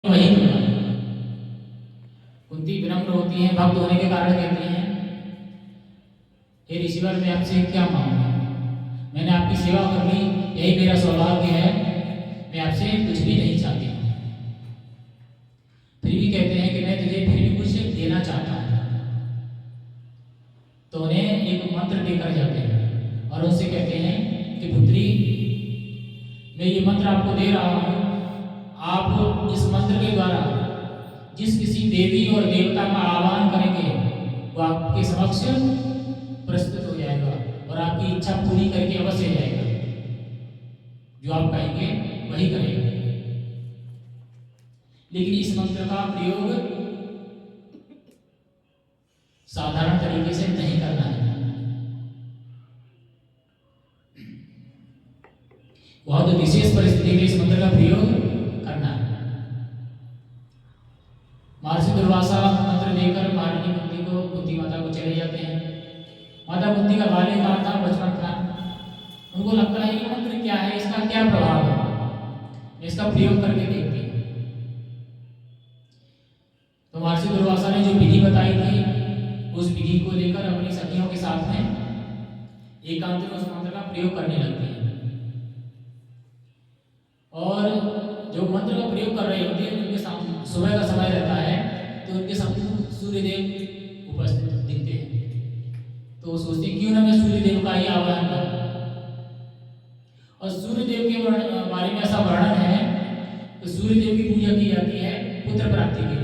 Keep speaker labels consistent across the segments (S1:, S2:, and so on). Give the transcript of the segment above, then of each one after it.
S1: वही दूंगा। कुंती विनम्र होती हैं, भक्त होने के कारण कहती हैं, हे ऋषिवर मैं आपसे क्या मांगूं, मैंने आपकी सेवा कर ली, यही मेरा सौभाग्य है, मैं आपसे कुछ भी नहीं चाहती। फिर भी कहते हैं कि मैं तुझे फिर भी कुछ देना चाहता हूँ। तो उन्हें एक मंत्र देकर जाते हैं और उनसे कहते हैं कि पुत्री, मैं ये मंत्र आपको दे रहा हूँ, आप इस मंत्र के द्वारा जिस किसी देवी और देवता का आह्वान करेंगे वो आपके समक्ष प्रस्तुत हो जाएगा और आपकी इच्छा पूरी करके अवश्य जाएगा। जो आप कहेंगे वही करेगा। लेकिन इस मंत्र का प्रयोग साधारण तरीके से नहीं करना है। बहुत विशेष परिस्थिति में इस मंत्र का प्रयोग करना है। महर्षि दुर्वासा मंत्र देकर महारानी कुंती को, कुंती माता को चले जाते हैं। माता कुंती का बाल्यकाल था, बचपन था। उनको लगता है ये मंत्र क्या है, इसका क्या प्रभाव है, इसका प्रयोग करके देखते हैं। तो महर्षि दुर्वासा ने जो विधि बताई थी उस विधि को लेकर अपनी सखियों के साथ में एकांत में उस मंत्र का प्रयोग करने लगते हैं। और जो मंत्र का प्रयोग कर रहे होते हैं उनके सामने सुबह का समय रहता है, तो उनके सामने सूर्यदेव उपस्थित दिखते हैं। तो वो सोचते क्यों ना मैं सूर्यदेव का ही आह्वान करूं। और सूर्यदेव के बारे में ऐसा वर्णन है कि सूर्यदेव की पूजा की जाती है पुत्र प्राप्ति के लिए।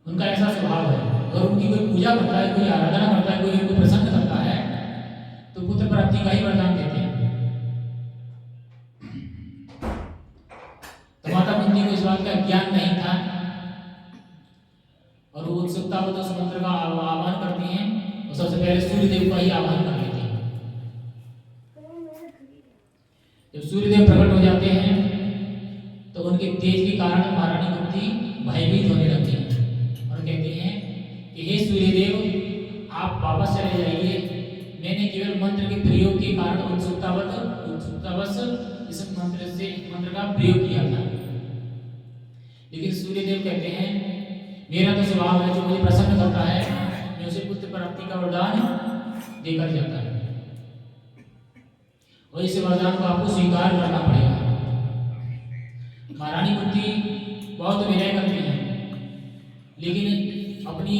S1: उनका ऐसा स्वभाव है, अगर उनकी कोई पूजा करता है, कोई आराधना करता है, कोई उनको प्रसन्न करता है तो पुत्र प्राप्ति का ही वरदान देते हैं। तो माता कुंती को इस बात का ज्ञान नहीं था और वो उत्सुकता को तो उस मंत्र का आह्वान करती हैं और सबसे पहले सूर्यदेव का ही आह्वान कर लेती हैं। जब सूर्यदेव प्रकट हो जाते हैं तो उनके तेज के कारण महारानी कुंती भयभीत होने लगती हैं और कहती हैं कि हे सूर्यदेव, आप वापस चले जाइए, मैंने केवल मंत्र के प्रयोग के कारण उत्सुकतावश इस मंत्र का प्रयोग किया था। लेकिन सूर्यदेव कहते हैं मेरा तो स्वभाव है, जो मुझे प्रसन्न करता है मैं उसे पुत्र प्राप्ति का वरदान देकर जाता है और इस वरदान को आपको स्वीकार करना पड़ेगा। महारानी कुंती बहुत विनय करती हैं, लेकिन अपनी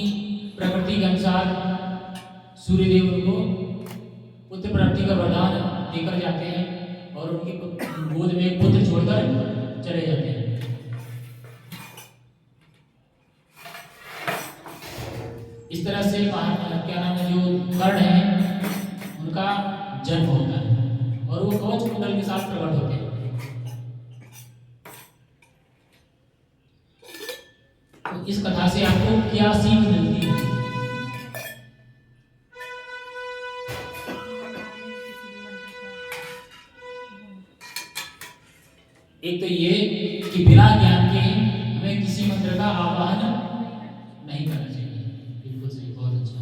S1: प्रकृति के अनुसार सूर्यदेव उनको पुत्र प्राप्ति का वरदान देकर जाते हैं और उनकी गोद में एक पुत्र छोड़कर चले जाते हैं। इस तरह से क्या नाम है, जो कर्ण है उनका जन्म होता है और वो कवच कुंडल के साथ प्रकट होते हैं। तो इस कथा से आपको क्या सीख मिलती है? एक तो ये कि बिना ज्ञान के हमें किसी मंत्र का आह्वान नहीं करना चाहिए। बिल्कुल सही, बहुत अच्छा।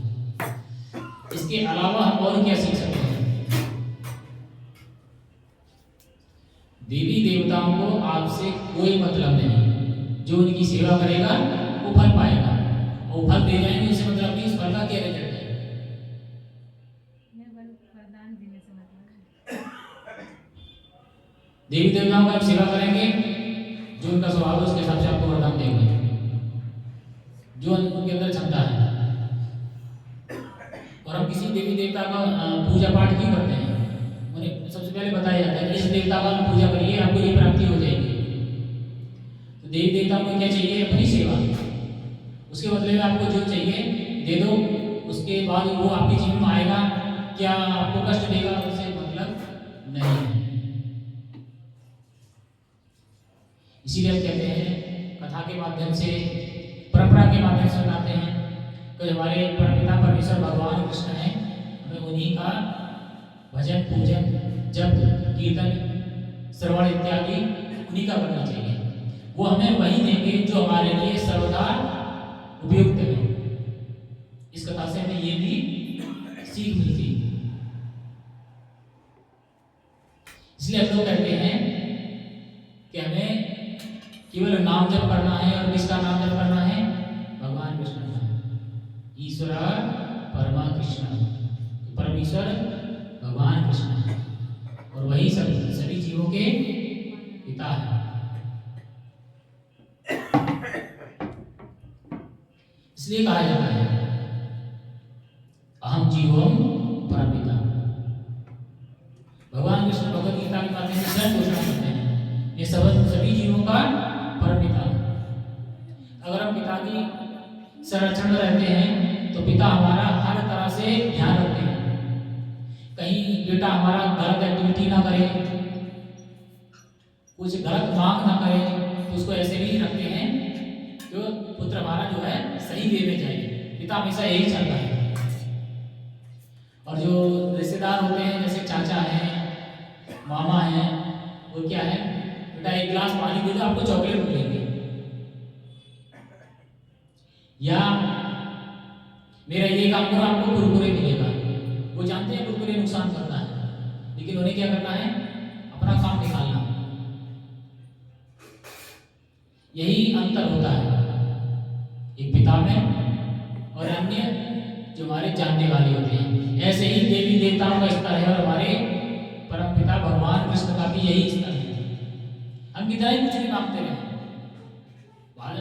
S1: इसके अलावा हम और क्या सीख सकते हैं? देवी देवताओं को आपसे कोई मतलब नहीं, जो उनकी सेवा करेगा वो फल पाएगा और फल दे जाएंगे, उसे मतलब नहीं, उस फल का क्या रिजल्ट है? देवी देवताओं का आप सेवा करेंगे, जो उनका स्वभाव है उसके हिसाब से आपको वरदान देंगे, जो उनके अंदर क्षमता है। और हम किसी देवी देवता का पूजा पाठ क्यों करते हैं? उन्हें सबसे पहले बताया जाता है कि इस देवता का पूजा करिए, आपको ये प्राप्ति हो जाएगी। तो देवी देवताओं को क्या चाहिए? अपनी सेवा। उसके बदले में आपको जो चाहिए दे दो, उसके बाद वो आपके जीवन में आएगा, क्या आपको कष्ट देगा, उससे मतलब नहीं है। इसीलिए हम कहते हैं, कथा के माध्यम से, परंपरा के माध्यम से बताते हैं कि हमारे परमपिता परमेश्वर भगवान कृष्ण हैं, हमें उन्हीं का भजन, पूजन, जप, कीर्तन, श्रवण इत्यादि उन्हीं का करना चाहिए। वो हमें वही देंगे जो हमारे लिए सर्वदा उपयुक्त है। इस कथा से हमें ये भी सीख मिलती है। इसलिए हम लोग कहते हैं केवल नाम जप करना है। और किसका नाम जप करना है? भगवान कृष्ण का। ईश्वर परमा कृष्ण, परमेश्वर भगवान कृष्ण, और वही सभी जीवों के पिता है। इसलिए कहा जाता है अहम जीवम परमपिता। भगवान कृष्ण भगवद गीता के माध्यम से स्वयं घोषणा करते हैं ये सभी जीवों का परमपिता। अगर हम पिता की संरक्षण में रहते हैं तो पिता हमारा हर तरह से ध्यान रखते हैं। कहीं बेटा हमारा गलत एक्टिविटी ना करे, कुछ गलत मांग ना करे, तो उसको ऐसे भी रखते हैं जो पुत्र हमारा जो है सही वे में जाए। पिता हमेशा यही चाहता है। और जो रिश्तेदार होते हैं जैसे चाचा हैं, मामा हैं, वो क्या है, बेटा एक गिलास पानी दे दो आपको चॉकलेट मिलेंगे, या मेरा ये काम करो आपको कुरकुरे मिलेगा। वो जानते हैं कुरकुरे नुकसान करता है, लेकिन उन्हें क्या करना है, अपना काम निकालना। यही अंतर होता है एक पिता में और अन्य जो हमारे जानने वाले होते हैं। ऐसे ही देवी देवताओं का स्तर है और हमारे परम पिता भगवान कृष्ण का भी यही स्तर है। हम कितना ही कुछ भी मांगते रहे,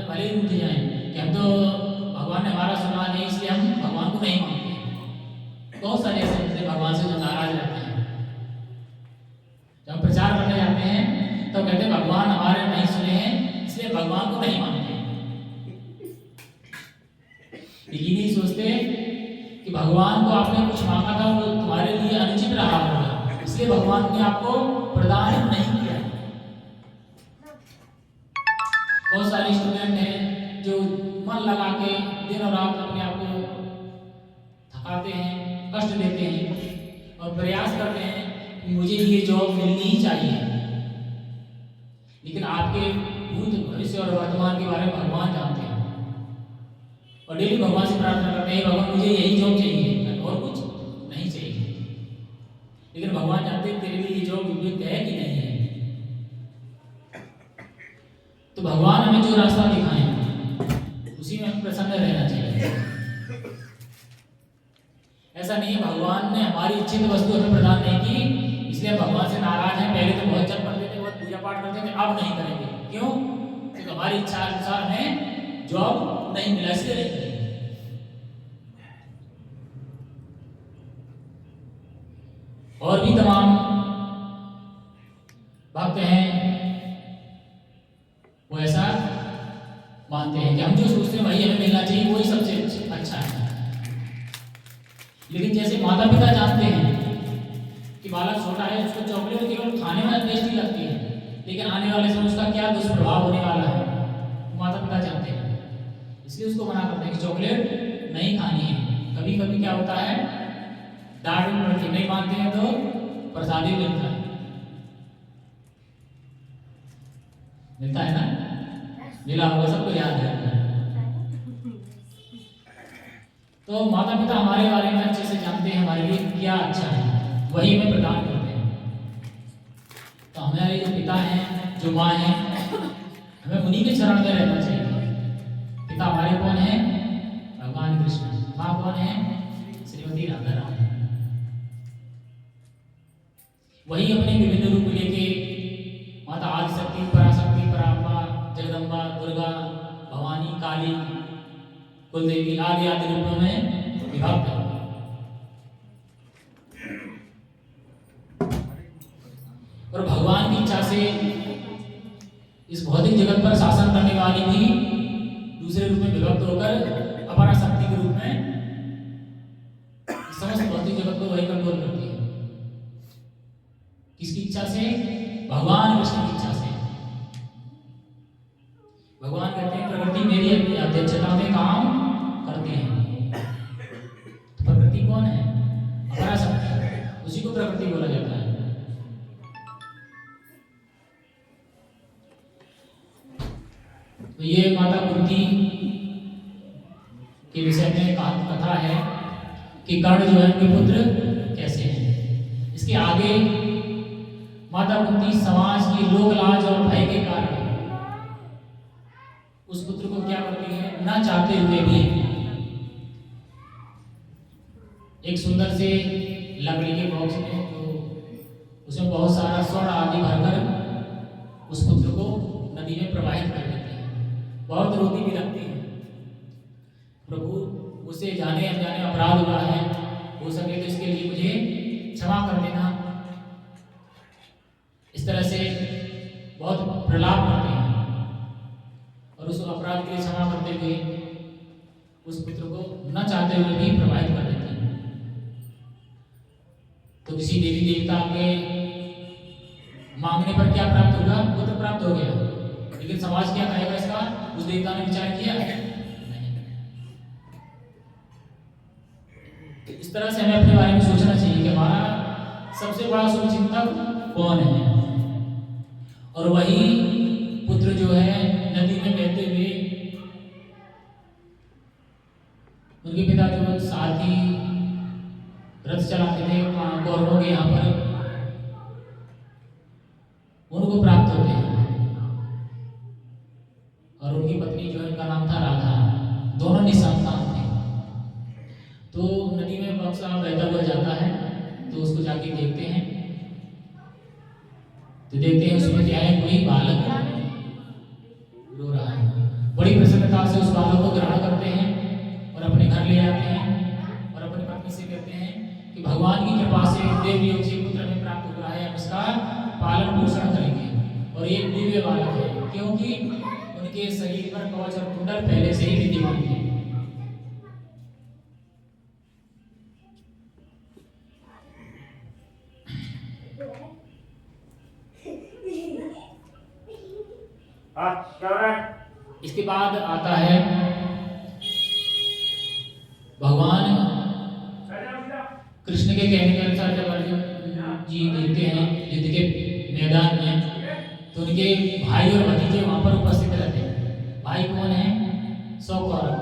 S1: भले ही उठ जाए कि हम तो भगवान ने हमारा सुना नहीं इसलिए हम भगवान को नहीं मानते। बहुत सारे ऐसे होते भगवान से जो नाराज रहते हैं। जब हम प्रचार करने जाते हैं तो कहते हैं भगवान हमारे नहीं सुने हैं इसलिए भगवान को नहीं मानते। लेकिन नहीं सोचते कि भगवान को आपने कुछ मांगा था वो तुम्हारे लिए अनुचित रहा होगा, इसलिए भगवान ने आपको प्रदान नहीं किया। बहुत सारे स्टूडेंट हैं जो मन लगा के दिन और रात अपने आप को थकाते हैं, कष्ट देते हैं और प्रयास करते हैं कि मुझे ये जॉब मिलनी ही चाहिए। लेकिन आपके भूत भविष्य और वर्तमान के बारे में भगवान जानते हैं और डेली भगवान से प्रार्थना करते हैं भगवान मुझे यही जॉब चाहिए और कुछ नहीं चाहिए। लेकिन भगवान जानते हैं तेरे लिए ये जॉब उपयुक्त है कि नहीं है। तो भगवान हमें जो रास्ता दिखाएं उसी में हमें प्रसन्न रहना चाहिए। ऐसा नहीं है भगवान ने हमारी इच्छित वस्तु हमें प्रदान नहीं की इसलिए भगवान से नाराज हैं। पहले तो बहुत जप करते थे, बहुत पूजा पाठ करते थे, अब नहीं करेंगे। क्यों? क्योंकि हमारी इच्छा अनुसार हमें जॉब नहीं मिला इसलिए नहीं करेंगे। और भी तमाम भक्त हैं वो ऐसा मानते हैं कि हम जो सोचते हैं वही हमें मिलना चाहिए, वही सबसे अच्छा है। लेकिन जैसे माता पिता जानते हैं कि बालक छोटा है, उसको चॉकलेट केवल खाने में टेस्टी लगती है, लेकिन आने वाले समय उसका क्या दुष्प्रभाव होने वाला है माता पिता जानते हैं, इसलिए उसको मना करते हैं कि चॉकलेट नहीं खानी है। कभी कभी क्या होता है, डांट भी पड़ती है, नहीं मानते हैं तो प्रसादी मिलता है ना, मिला होगा, सबको याद है। तो माता पिता हमारे बारे में अच्छे से जानते हैं हमारे लिए क्या अच्छा है, वही हमें प्रदान करते हैं। तो हमारे जो पिता हैं, जो माँ हैं, हमें उन्हीं के चरण में रहना चाहिए। पिता हमारे कौन है? भगवान कृष्ण। माँ कौन है? श्रीमती राधा रानी। वही अपने विभिन्न रूप लेके माता आदिशक्ति, पराशक्ति, परात्मा, जगदम्बा, दुर्गा, भवानी, काली, कुलदेवी आदि आदि रूपों में विभक्त है। और भगवान की इच्छा से इस भौतिक जगत पर शासन करने वाली भी दूसरे रूप में विभक्त होकर अपरा शक्ति के रूप में समस्त भौतिक जगत को वही कंट्रोल करती है। किसकी इच्छा से? भगवान कृष्ण की इच्छा से। भगवान कहते हैं प्रकृति मेरी अध्यक्षता में काम करती है। तो प्रकृति कौन है? अपरा शक्ति, उसी को प्रकृति बोला जाता है। तो ये माता कुंती के विषय में कथा है कि कर्ण जो है उनके पुत्र कैसे हैं। इसके आगे माता कुंती समाज की लोक लाज और भय के कारण करती है ना चाहते हुए भी एक सुंदर से लकड़ी के बॉक्स में जो उसमें बहुत सारा स्वर्ण आदि भरकर उस पुत्र को नदी में प्रवाहित कर देते हैं। बहुत रोती भी लगती है, प्रभु उसे जाने अनजाने अपराध हुआ है, हो सके तो इसके लिए मुझे क्षमा कर देना। इस तरह से बहुत प्रलाप करते हैं और उस अपराध के लिए क्षमा करते हुए उस पुत्र को न चाहते हुए भी प्रवाहित कर देते हैं। तो किसी देवी देवता के मांगने पर क्या प्राप्त होगा? पुत्र प्राप्त हो गया, लेकिन समाज क्या कहेगा इसका? उस देवता ने विचार किया नहीं। इस तरह से हमें अपने बारे में सोचना चाहिए कि हमारा सबसे बड़ा शुभचिंतक कौन है, और वही पुत्र जो है नदी में बहते हुए उनके पिता जो साथी रथ चलाते थे कौरवों के यहाँ पर, उनको प्राप्त होते हैं। और उनकी पत्नी जो है उनका नाम था राधा, दोनों निसंतान थे। तो नदी में बक्सा बहता हुआ जाता है, तो उसको जाके देखते हैं, तो देखते हैं उसमें क्या है, कोई बालक रो रहा है। बड़ी प्रसन्नता से उस बालक को ग्रहण करते हैं और अपने घर ले आते हैं और अपनी पत्नी से कहते हैं कि भगवान की कृपा से देवयोग से पुत्र हमें प्राप्त हुआ है, हम इसका पालन पोषण करेंगे। और एक दिव्य बालक है, क्योंकि उनके शरीर पर कवच और कुंडल पहले से ही विद्यमान है। इसके बाद आता है भगवान कृष्ण के कहने के अनुसार जब अर्जुन जी देखते हैं युद्ध के मैदान में, तो उनके भाई और भतीजे वहां पर उपस्थित रहते हैं। भाई कौन है? 100 कौरव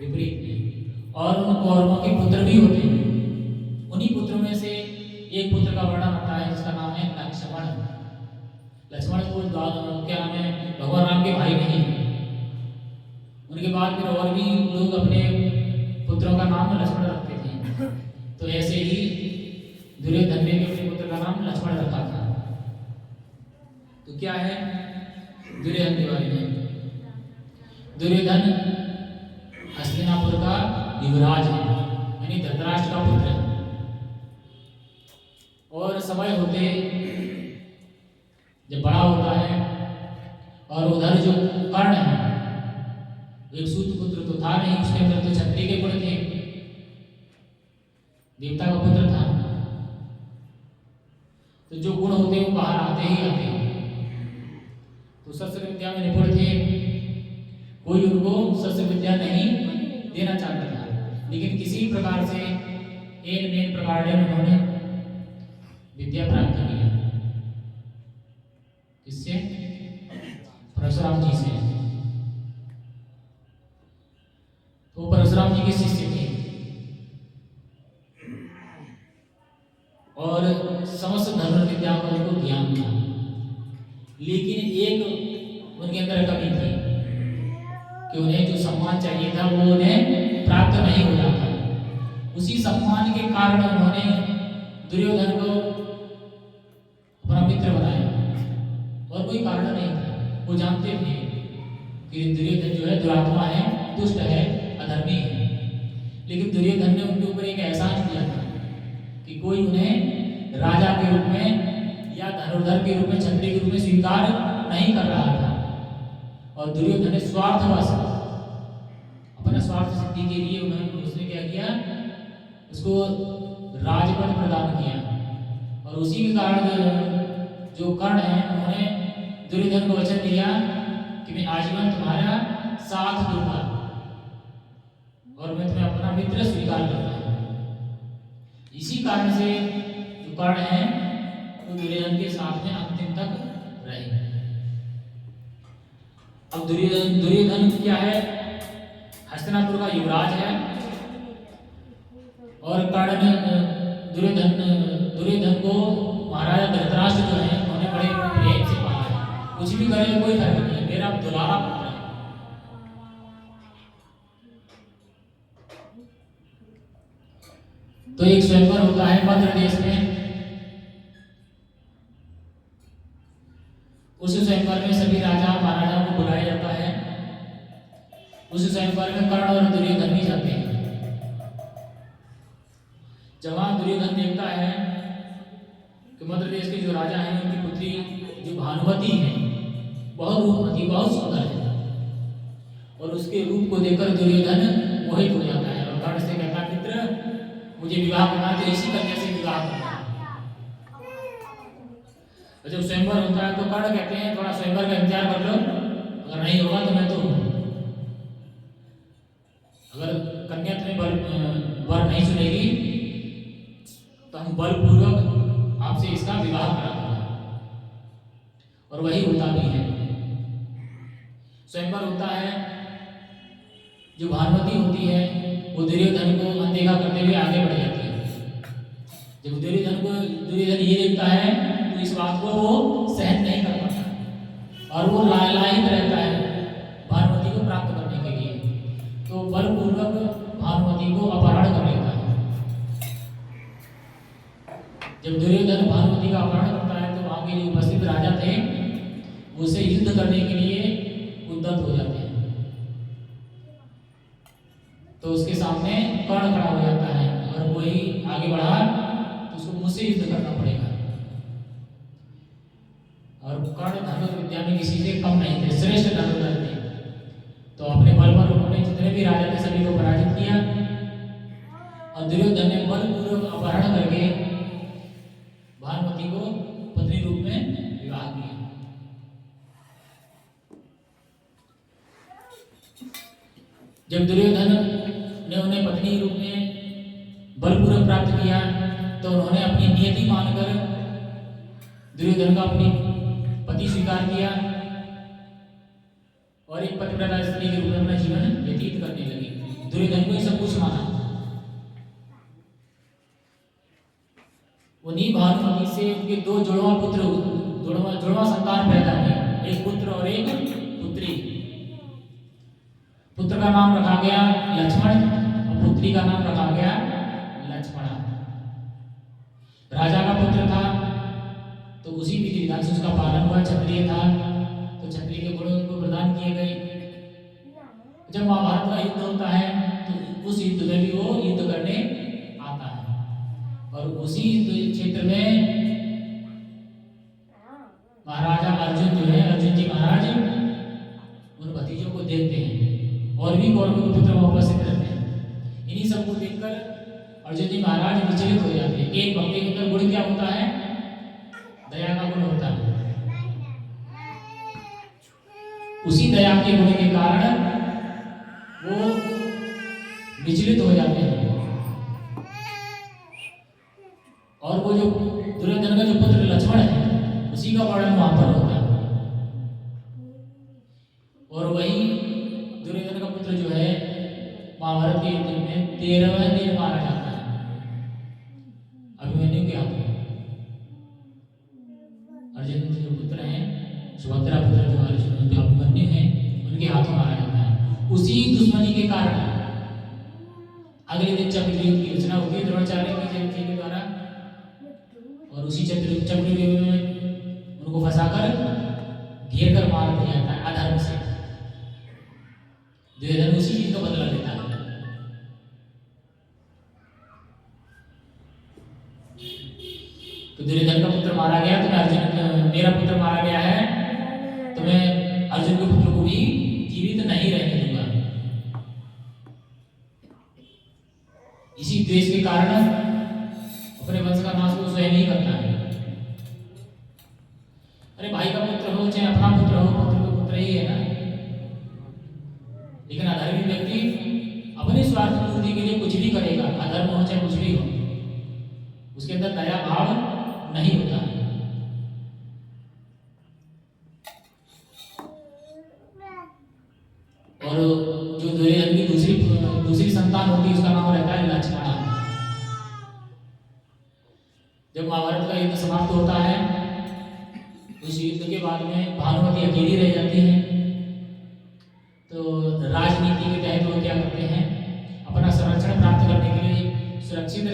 S1: विपरीत में, और उन कौरवों के पुत्र भी होते हैं। उन्हीं पुत्रों में से एक पुत्र का वर्णन आता है जिसका नाम है लक्ष्मण। लक्ष्मण को क्या नाम है? भगवान राम के भाई नहीं। उनके बाद फिर और भी लोग अपने पुत्रों का नाम लक्ष्मण रखते थे। तो ऐसे ही दुर्योधन ने भी अपने पुत्र का नाम लक्ष्मण रखा था। तो क्या है दुर्योधन के बारे में? दुर्योधन हस्तिनापुर का युवराज है, यानी धृतराष्ट्र का पुत्र है। और समय होते जब बड़ा होता है, और उधर जो कर्ण है, एक सूत पुत्र तो था नहीं, उसके अंदर तो क्षत्रिय के गुण थे, देवता का पुत्र था। तो जो गुण होते हैं वो बाहर आते ही आते हैं। तो शस्त्र विद्या में निपुण थे, कोई उनको शस्त्र विद्या नहीं देना चाहता था, लेकिन किसी प्रकार से एक मेन प्रकार ने उन्होंने विद्या प्राप्त किया। किससे? परशुराम जी से। तो परशुराम जी के शिष्य थे और समस्त धर्म विद्या का उनको ज्ञान था, लेकिन एक उनके अंदर कमी थी कि उन्हें जो सम्मान चाहिए था वो उन्हें प्राप्त नहीं हो रहा था। उसी सम्मान के कारण उन्होंने दुर्योधन को अपना मित्र बनाया, और कोई कारण नहीं था। वो जानते थे कि दुर्योधन जो है दुरात्मा है, दुष्ट है, अधर्मी है, लेकिन दुर्योधन ने उनके ऊपर एक एहसान किया था कि कोई उन्हें राजा के रूप में या धनुर्धर के रूप में, क्षत्रिय के रूप में स्वीकार नहीं कर रहा था। और दुर्योधन ने स्वार्थवश अपना स्वार्थ सिद्धि के लिए उसने क्या किया? उसको राजपद प्रदान किया। और उसी के कारण जो कर्ण है उन्होंने दुर्योधन को वचन दिया कि मैं आजीवन तुम्हारा साथ दूंगा और मैं तुम्हें अपना मित्र स्वीकार करता हूं। इसी कारण से जो कर्ण है वो दुर्योधन के साथ में अंतिम तक रहे। अब दुर्योधन क्या है? हस्तिनापुर का युवराज है, और कर्ण दुर्योधन को महाराजा धृतराष्ट्र जो है उन्होंने बड़े प्रेम से पाला है। कुछ भी करे कोई फर्क नहीं, मेरा दुलारा पुत्र है। तो एक स्वयंवर होता है मध्य देश में। उस स्वयंवर में सभी राजा महाराजाओं को बुलाया जाता है। उस स्वयंवर में कर्ण और दुर्योधन भी जाते हैं। जब वहां दुर्योधन देखता है कि मध्य देश के जो राजा हैं उनकी पुत्री जो भानुमति है बहुत रूपवती, बहुत सुंदर है, और उसके रूप को देखकर दुर्योधन मोहित हो जाता है और कर्ण से कहता है, मित्र मुझे विवाह करना, तो इसी कन्या से विवाह करना। और जब स्वयंवर होता है तो कर्ण कहते हैं थोड़ा स्वयंवर का इंतजार कर लो, अगर नहीं होगा तो मैं तो अगर कन्या तुम्हें वर नहीं सुनेगी तो हम बलपूर्वक आपसे इसका विवाह करा देंगे। और वही होता भी है। स्वयंवर होता है, जो भानुमति होती है वो दुर्योधन को अनदेखा करते हुए आगे बढ़ जाती है। जब दुर्योधन ये देखता है तो इस बात को वो सहन नहीं कर पाता और वो लालायित रहता है भानुमति को प्राप्त करने के लिए, तो बलपूर्वक भानुमति को अपहरण कर लेता है। जब दुर्योधन भानुमति का अपहरण करता है तो वहां के जो उपस्थित राजा थे उससे युद्ध करने के लिए उद्यत हो जाते हैं। तो उसके सामने कर्ण खड़ा हो जाता है और वही आगे बढ़ा तो उसको मुझसे युद्ध करना पड़ेगा। और कर्ण धनुष विद्या में किसी से कम नहीं थे, श्रेष्ठ धनुर्धर थे। तो अपने बल पर उन्होंने जितने भी राजा थे सभी को पराजित किया और दुर्योधन ने बलपूर्वक अपहरण करके भानुमति को पत्नी रूप में विवाह किया। जब दुर्योधन ने उन्हें पत्नी रूप में बलपूर्वक प्राप्त किया तो उन्होंने अपनी नियति मानकर दुर्योधन का अपनी पति स्वीकार किया और एक पतिव्रता स्त्री के रूप में अपना जीवन व्यतीत करने लगी। दुर्योधन को ही सब कुछ माना। उन्हीं भानुमति से उनके दो जुड़वा संतान पैदा हुए, एक पुत्र और एक पुत्री। पुत्र का नाम रखा गया लक्ष्मण और पुत्री का नाम रखा गया लक्ष्मणा। राजा का पुत्र था तो उसी विधि विधान से उसका पालन हुआ। क्षत्रिय था तो क्षत्रिय के गुण उनको प्रदान किए गए। जब महाभारत का युद्ध होता है तो उस युद्ध में भी वो युद्ध करने आता है और उसी क्षेत्र में महाराजा अर्जुन जो है, अर्जुन जी महाराज उन भतीजों को देखते हैं और भी कौरवों के पुत्र वहां उपस्थित रहते हैं। इन्हीं सबको देखकर अर्जुन जी महाराज विचलित हो जाते हैं। एक भक्त के अंदर गुण क्या होता है? दया का गुण होता है। उसी दया के गुण के कारण वो विचलित हो जाते हैं और वो जो दुर्योधन का जो पुत्र लक्ष्मण है उसी का वर्णन वहां पर होता है। और वही दुर्योधन का पुत्र जो है महाभारत के युद्ध में 13वें दिन मारा जाता है अभिमन्यु के हाथों। अर्जुन के जो पुत्र हैं, सुभद्रा पुत्र जो अर्जुन जो अभिमन्यु हैं, उनके हाथों मारा जाता है। उसी दुश्मनी के कारण अगले दिन चक्रव्यूह की रचना होती है द्रोणाचार्य के द्वारा और उसी चक्रव्यूह में उनको फंसाकर घेर कर मार दिया जाता है अधर्म से। दुर्योधन उसी चीज का बदला लेता है। तो दुर्योधन का पुत्र मारा गया तो मैं अर्जुन, मेरा पुत्र मारा गया है तो मैं अर्जुन के पुत्र को भी जीवित नहीं रहने दूंगा। इसी द्वेष के कारण अपने वंश का नाश को स्वयं ही करता है। अरे भाई का पुत्र हो चाहे अपना पुत्र हो, पुत्र तो पुत्र ही है ना। लेकिन अधर्मी व्यक्ति अपने स्वार्थ पूर्ति के लिए कुछ भी करेगा, अधर्म हो चाहे कुछ भी हो, उसके अंदर दया भाव नहीं होता है। और जो दुर्योधन की दूसरी संतान होती है उसका नाम रहता है लक्ष्मणा। जब महाभारत का युद्ध समाप्त होता है उस युद्ध के बाद में भानुमति अकेली रह जाती है। तो राजनीति के तहत वो क्या करते हैं, अपना संरक्षण प्राप्त करने के लिए सुरक्षित